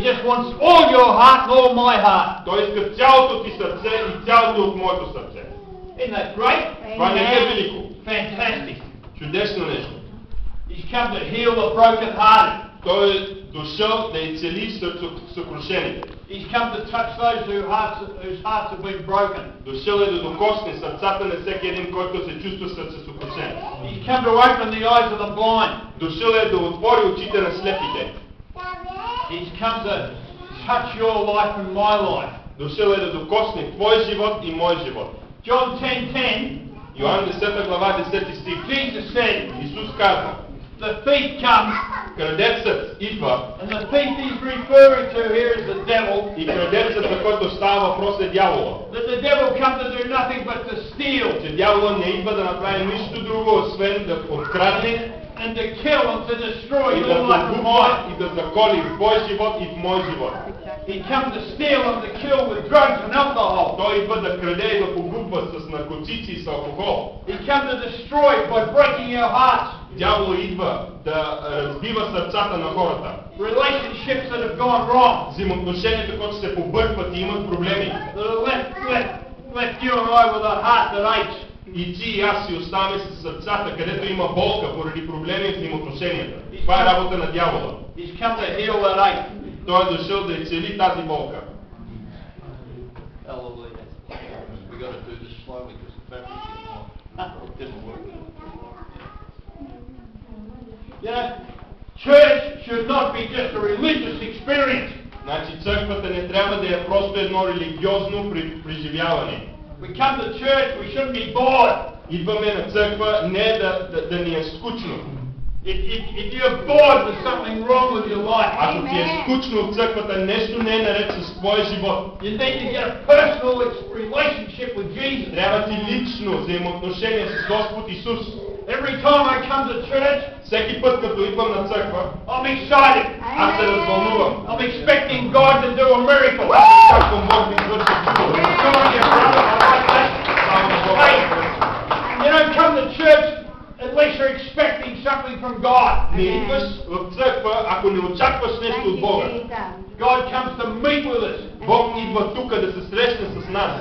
just wants all your heart and all my heart. Той иска цялото ти сърце и цялото от моето сърце. Isn't that great? Това не е велико. Fantastic. Чудесно нещо. He's come to heal the broken-hearted. Той е дошъл да изцели съкрушените. He's come to touch those whose hearts have been broken. Дошъл е да докосне сърцата на всеки един, който се чувства сърцесъкрушен. He's come to open the eyes of the blind. Дошъл е да отвори очите на слепите. He's come to touch your life and my life. Дошъл е да докосне твой живот и мой живот. John 10:10. Йоан 10 глава 10 стих. Jesus said, Исус казва, the thief comes, крадецът идва, and the thief he's referring to here is the devil. и крадецът, за който става въпрос, е дявола. That the devil comes to do nothing but to steal, Че дявола не идва да направи нищо друго, освен да открадне and to kill and to destroy и your да life and погубва mine. и да заколи в твой живот и в мой живот. He comes to steal and to kill with drugs and alcohol. Той идва да краде и да погубва с наркотици и с алкохол. He comes to destroy by breaking your hearts. Дявол идва да разбива сърцата на хората. Relationships that have gone wrong. Взаимоотношенията, които се побъркват и имат проблеми. That have left you and I with a heart that aches. И ти и аз си оставаме с сърцата, където има болка поради проблеми в взаимоотношенията. Това е работа на дявола. He's come to heal that ache. Той е дошъл да изцели тази болка. Hallelujah. We got to do this slowly because the fabric didn't work. Yeah, church should not be just a religious experience. Значи църквата не трябва да е просто едно религиозно преживяване. We come to church, we shouldn't be bored. Идваме на църква не да ни е скучно. If you're bored, there's something wrong with your life. Ако ти е скучно в църквата, нещо не е наред с твоя живот. You need to get a personal relationship with Jesus. Трябва ти лично взаимоотношение с Господ Исус. Every time I come to church, Всеки път, като идвам на църква, I'm excited. аз се развълнувам. I'm expecting God to do a miracle. Както Бог ми извърши чудо. Sorry, brother, I like that. Hey, you don't come to church unless you're expecting something from God. Не идваш в църква, ако не очакваш нещо от Бога. God comes to meet with us. Бог идва тук да се срещне с нас.